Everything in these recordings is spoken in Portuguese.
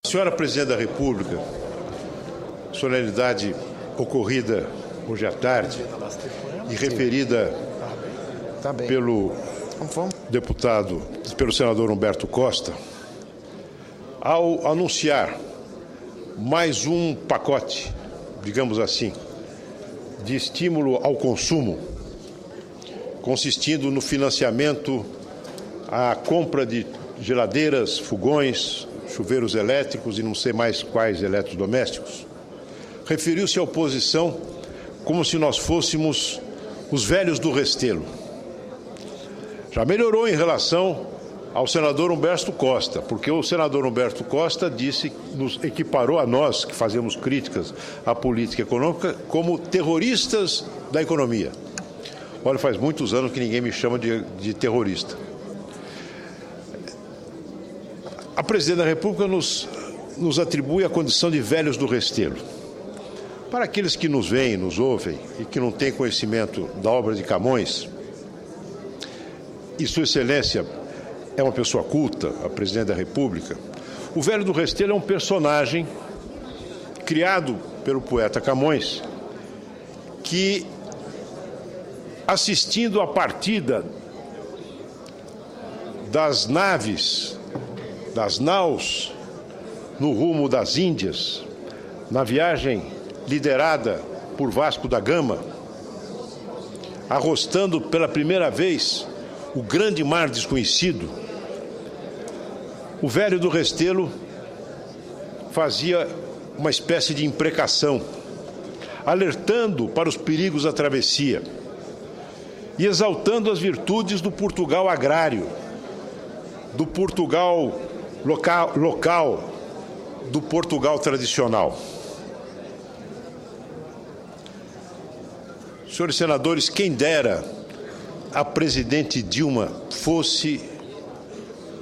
Senhora Presidente da República, solenidade ocorrida hoje à tarde e referida pelo deputado, pelo senador Humberto Costa, ao anunciar mais um pacote, digamos assim, de estímulo ao consumo, consistindo no financiamento à compra de geladeiras, fogões, chuveiros elétricos e não sei mais quais eletrodomésticos, referiu-se à oposição como se nós fôssemos os velhos do Restelo. Já melhorou em relação ao senador Humberto Costa, porque o senador Humberto Costa nos equiparou a nós, que fazemos críticas à política econômica, como terroristas da economia. Olha, faz muitos anos que ninguém me chama de terrorista. A Presidente da República nos atribui a condição de velhos do Restelo. Para aqueles que nos veem, nos ouvem e que não têm conhecimento da obra de Camões, e Sua Excelência é uma pessoa culta, a Presidente da República, o velho do Restelo é um personagem criado pelo poeta Camões, que, assistindo à partida das naus, no rumo das Índias, na viagem liderada por Vasco da Gama, arrostando pela primeira vez o grande mar desconhecido, o velho do Restelo fazia uma espécie de imprecação, alertando para os perigos da travessia e exaltando as virtudes do Portugal agrário, do Portugal local, do Portugal tradicional. Senhores senadores, quem dera a presidente Dilma fosse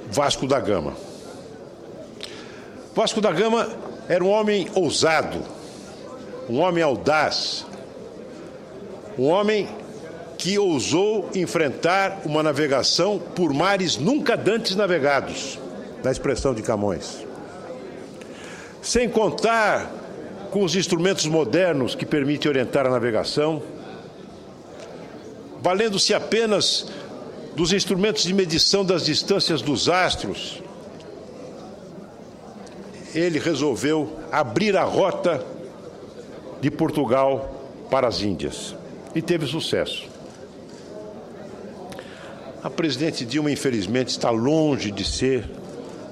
Vasco da Gama. Vasco da Gama era um homem ousado, um homem audaz, um homem que ousou enfrentar uma navegação por mares nunca dantes navegados, na expressão de Camões. Sem contar com os instrumentos modernos que permitem orientar a navegação, valendo-se apenas dos instrumentos de medição das distâncias dos astros, ele resolveu abrir a rota de Portugal para as Índias e teve sucesso. A presidente Dilma, infelizmente, está longe de ser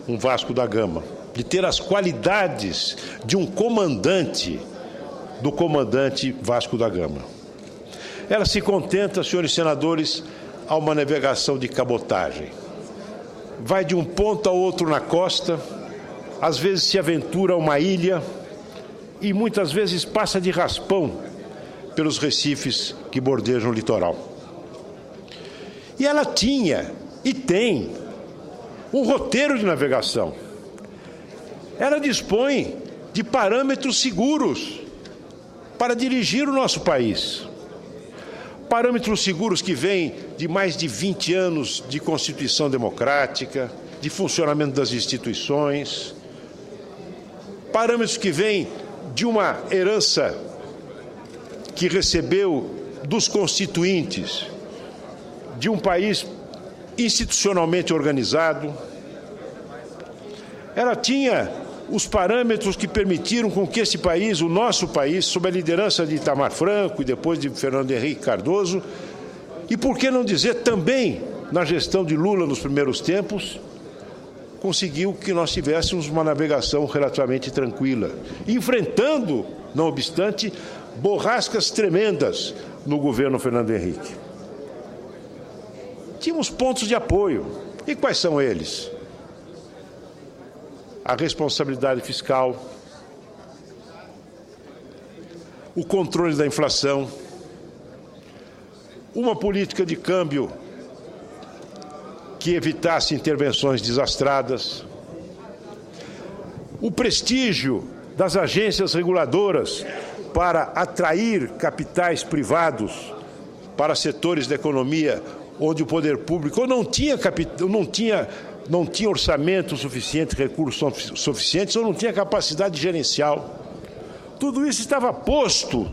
um Vasco da Gama, de ter as qualidades de um comandante, do comandante Vasco da Gama. Ela se contenta, senhores senadores, a uma navegação de cabotagem. Vai de um ponto a outro na costa, às vezes se aventura a uma ilha e muitas vezes passa de raspão pelos recifes que bordejam o litoral. E ela tinha e tem um roteiro de navegação. Ela dispõe de parâmetros seguros para dirigir o nosso país. Parâmetros seguros que vêm de mais de 20 anos de Constituição democrática, de funcionamento das instituições, parâmetros que vêm de uma herança que recebeu dos constituintes, de um país institucionalmente organizado. Ela tinha os parâmetros que permitiram com que esse país, o nosso país, sob a liderança de Itamar Franco e depois de Fernando Henrique Cardoso, e por que não dizer também na gestão de Lula nos primeiros tempos, conseguiu que nós tivéssemos uma navegação relativamente tranquila, enfrentando, não obstante, borrascas tremendas no governo Fernando Henrique. Tínhamos pontos de apoio. E quais são eles? A responsabilidade fiscal, o controle da inflação, uma política de câmbio que evitasse intervenções desastradas, o prestígio das agências reguladoras para atrair capitais privados para setores da economia onde o poder público não tinha não tinha orçamento suficiente, recursos suficientes, ou não tinha capacidade gerencial. Tudo isso estava posto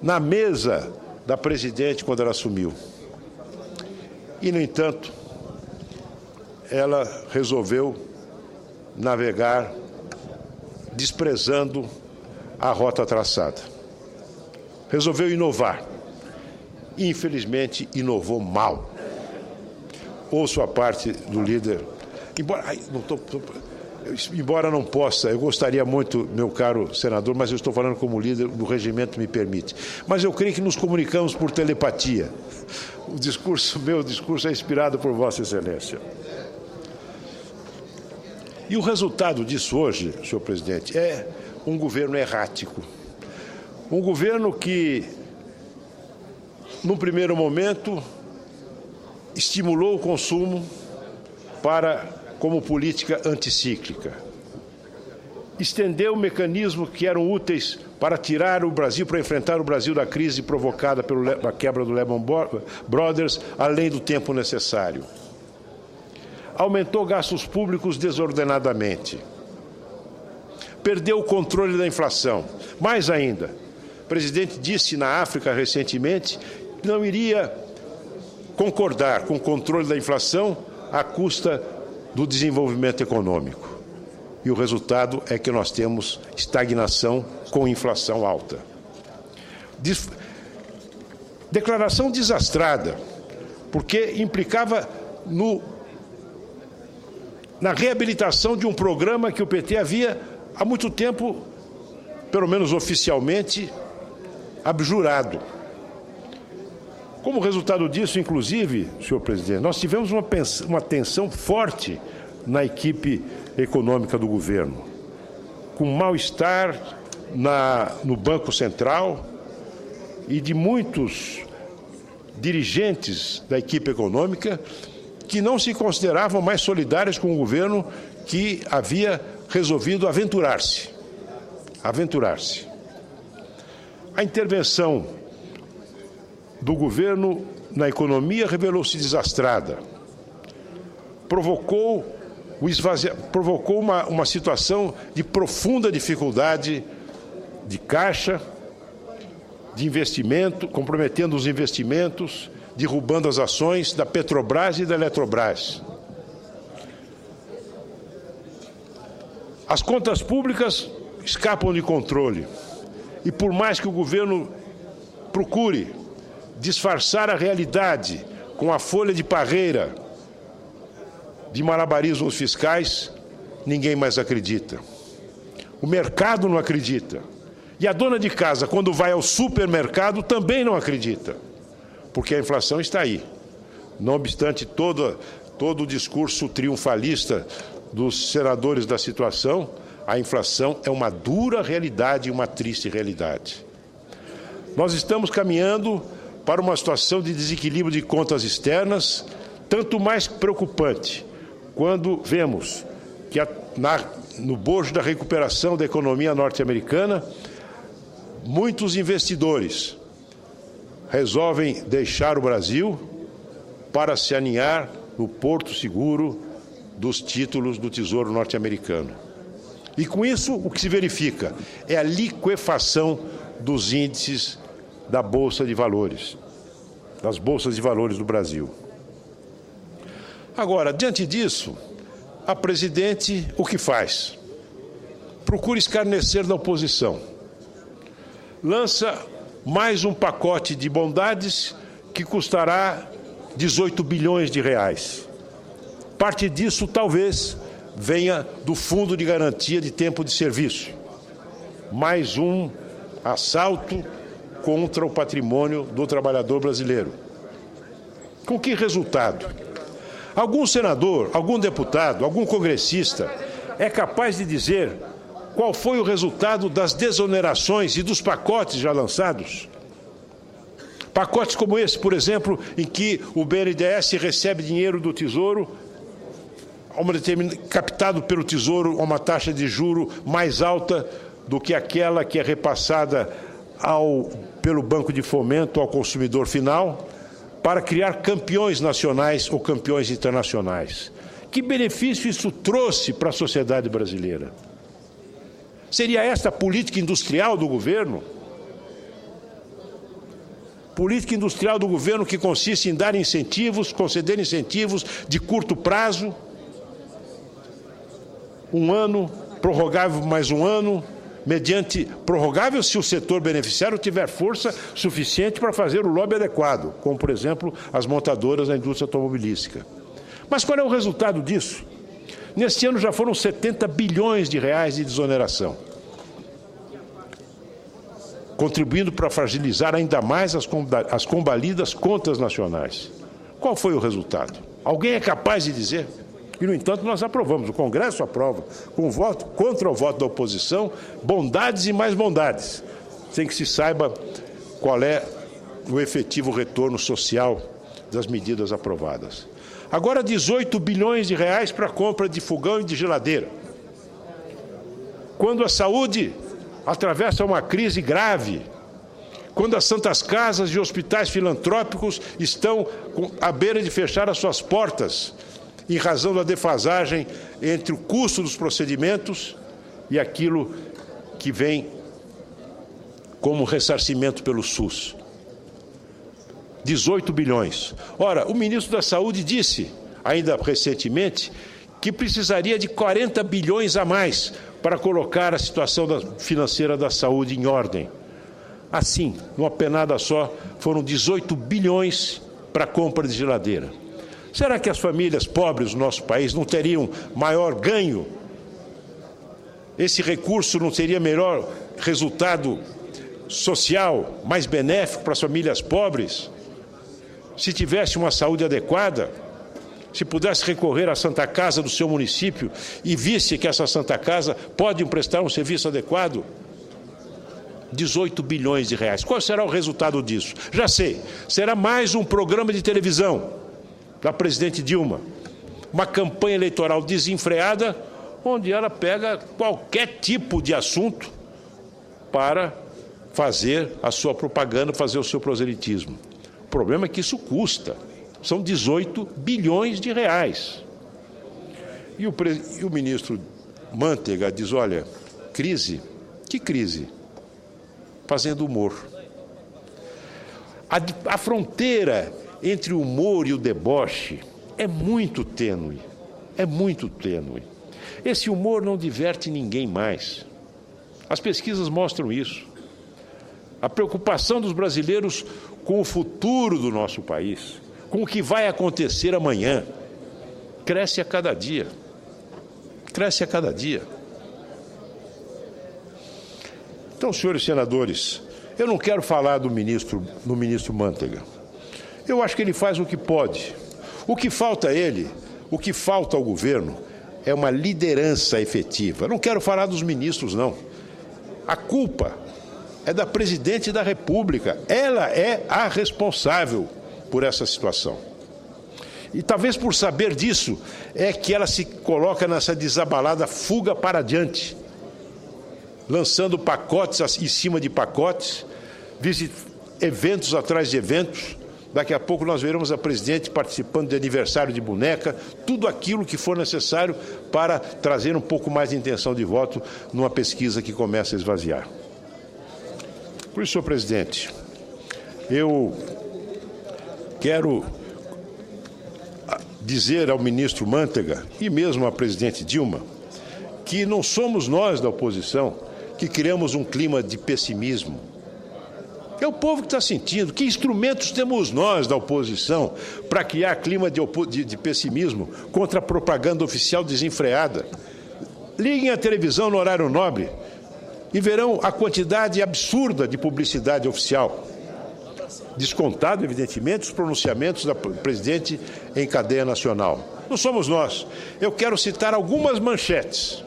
na mesa da presidente quando ela assumiu. E, no entanto, ela resolveu navegar desprezando a rota traçada. Resolveu inovar. E, infelizmente, inovou mal. Ouço a parte do líder. Embora não possa, eu gostaria muito, meu caro senador, mas eu estou falando como líder, do regimento me permite. Mas eu creio que nos comunicamos por telepatia. Meu discurso é inspirado por Vossa Excelência. E o resultado disso hoje, senhor presidente, é um governo errático. Um governo que, num primeiro momento, estimulou o consumo como política anticíclica. Estendeu mecanismos que eram úteis para tirar o Brasil, para enfrentar o Brasil da crise provocada pela quebra do Lehman Brothers, além do tempo necessário. Aumentou gastos públicos desordenadamente. Perdeu o controle da inflação. Mais ainda, o presidente disse na África recentemente que não iria concordar com o controle da inflação à custa do desenvolvimento econômico. E o resultado é que nós temos estagnação com inflação alta. Declaração desastrada, porque implicava na reabilitação de um programa que o PT havia, há muito tempo, pelo menos oficialmente, abjurado. Como resultado disso, inclusive, senhor presidente, nós tivemos uma tensão forte na equipe econômica do governo, com mal-estar no Banco Central e de muitos dirigentes da equipe econômica que não se consideravam mais solidários com o governo que havia resolvido aventurar-se. A intervenção do governo na economia revelou-se desastrada. Provocou uma situação de profunda dificuldade de caixa, de investimento, comprometendo os investimentos, derrubando as ações da Petrobras e da Eletrobras. As contas públicas escapam de controle. E por mais que o governo procure disfarçar a realidade com a folha de parreira de malabarismos fiscais, ninguém mais acredita. O mercado não acredita. E a dona de casa, quando vai ao supermercado, também não acredita, porque a inflação está aí. Não obstante todo o discurso triunfalista dos senadores da situação, a inflação é uma dura realidade e uma triste realidade. Nós estamos caminhando para uma situação de desequilíbrio de contas externas, tanto mais preocupante quando vemos que no bojo da recuperação da economia norte-americana, muitos investidores resolvem deixar o Brasil para se aninhar no porto seguro dos títulos do Tesouro norte-americano. E com isso, o que se verifica é a liquefação dos índices da Bolsa de Valores, das bolsas de valores do Brasil. Agora, diante disso, a presidente o que faz? Procura escarnecer da oposição. Lança mais um pacote de bondades que custará 18 bilhões de reais. Parte disso, talvez, venha do Fundo de Garantia de Tempo de Serviço. Mais um assalto contra o patrimônio do trabalhador brasileiro. Com que resultado? Algum senador, algum deputado, algum congressista é capaz de dizer qual foi o resultado das desonerações e dos pacotes já lançados? Pacotes como esse, por exemplo, em que o BNDES recebe dinheiro do Tesouro, captado pelo Tesouro a uma taxa de juro mais alta do que aquela que é repassada pelo Banco de Fomento ao consumidor final, para criar campeões nacionais ou campeões internacionais. Que benefício isso trouxe para a sociedade brasileira? Seria esta a política industrial do governo? Política industrial do governo que consiste em dar incentivos, conceder incentivos de curto prazo, um ano, prorrogável mais um ano, mediante prorrogável se o setor beneficiário tiver força suficiente para fazer o lobby adequado, como, por exemplo, as montadoras da indústria automobilística. Mas qual é o resultado disso? Neste ano já foram 70 bilhões de reais de desoneração, contribuindo para fragilizar ainda mais as combalidas contas nacionais. Qual foi o resultado? Alguém é capaz de dizer? E, no entanto, nós aprovamos, o Congresso aprova, com voto contra o voto da oposição, bondades e mais bondades, sem que se saiba qual é o efetivo retorno social das medidas aprovadas. Agora, 18 bilhões de reais para a compra de fogão e de geladeira. Quando a saúde atravessa uma crise grave, quando as santas casas e hospitais filantrópicos estão à beira de fechar as suas portas, em razão da defasagem entre o custo dos procedimentos e aquilo que vem como ressarcimento pelo SUS. 18 bilhões. Ora, o ministro da Saúde disse, ainda recentemente, que precisaria de 40 bilhões a mais para colocar a situação financeira da saúde em ordem. Assim, numa penada só, foram 18 bilhões para a compra de geladeira. Será que as famílias pobres do nosso país não teriam maior ganho? Esse recurso não teria melhor resultado social, mais benéfico para as famílias pobres? Se tivesse uma saúde adequada, se pudesse recorrer à Santa Casa do seu município e visse que essa Santa Casa pode prestar um serviço adequado? 18 bilhões de reais. Qual será o resultado disso? Já sei, será mais um programa de televisão da presidente Dilma, uma campanha eleitoral desenfreada, onde ela pega qualquer tipo de assunto para fazer a sua propaganda, fazer o seu proselitismo. O problema é que isso custa, são 18 bilhões de reais. E o ministro Mantega diz, olha, crise, que crise? Fazendo humor. A fronteira entre o humor e o deboche é muito tênue, é muito tênue. Esse humor não diverte ninguém mais. As pesquisas mostram isso. A preocupação dos brasileiros com o futuro do nosso país, com o que vai acontecer amanhã, cresce a cada dia. Cresce a cada dia. Então, senhores senadores, eu não quero falar do ministro Mantega. Eu acho que ele faz o que pode. O que falta a ele, o que falta ao governo, é uma liderança efetiva. Eu não quero falar dos ministros, não. A culpa é da presidente da República. Ela é a responsável por essa situação. E talvez por saber disso, é que ela se coloca nessa desabalada fuga para adiante, lançando pacotes em cima de pacotes, eventos atrás de eventos. Daqui a pouco nós veremos a presidente participando de aniversário de boneca, tudo aquilo que for necessário para trazer um pouco mais de intenção de voto numa pesquisa que começa a esvaziar. Por isso, senhor presidente, eu quero dizer ao ministro Mantega e mesmo à presidente Dilma que não somos nós da oposição que criamos um clima de pessimismo. É o povo que está sentindo. Que instrumentos temos nós da oposição para criar clima de pessimismo contra a propaganda oficial desenfreada? Liguem a televisão no horário nobre e verão a quantidade absurda de publicidade oficial. Descontado, evidentemente, os pronunciamentos da presidente em cadeia nacional. Não somos nós. Eu quero citar algumas manchetes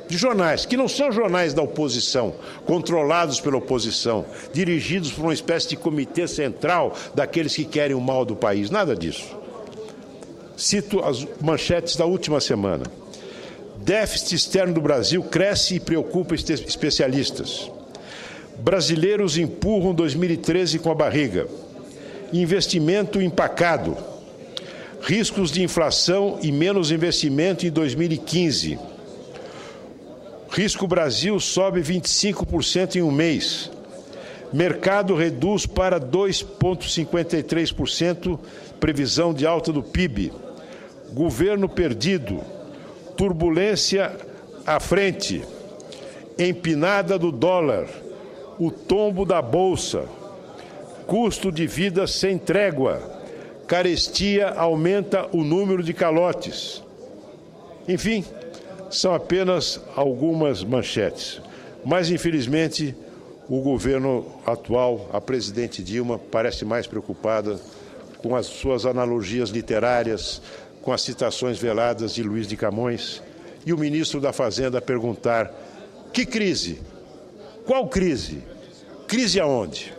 de jornais, que não são jornais da oposição, controlados pela oposição, dirigidos por uma espécie de comitê central daqueles que querem o mal do país. Nada disso. Cito as manchetes da última semana. Déficit externo do Brasil cresce e preocupa especialistas. Brasileiros empurram 2013 com a barriga. Investimento empacado. Riscos de inflação e menos investimento em 2015. Risco Brasil sobe 25% em um mês. Mercado reduz para 2,53%, previsão de alta do PIB. Governo perdido. Turbulência à frente. Empinada do dólar. O tombo da bolsa. Custo de vida sem trégua. Carestia aumenta o número de calotes. Enfim, são apenas algumas manchetes. Mas, infelizmente, o governo atual, a presidente Dilma, parece mais preocupada com as suas analogias literárias, com as citações veladas de Luiz de Camões, e o ministro da Fazenda perguntar: que crise? Qual crise? Crise aonde?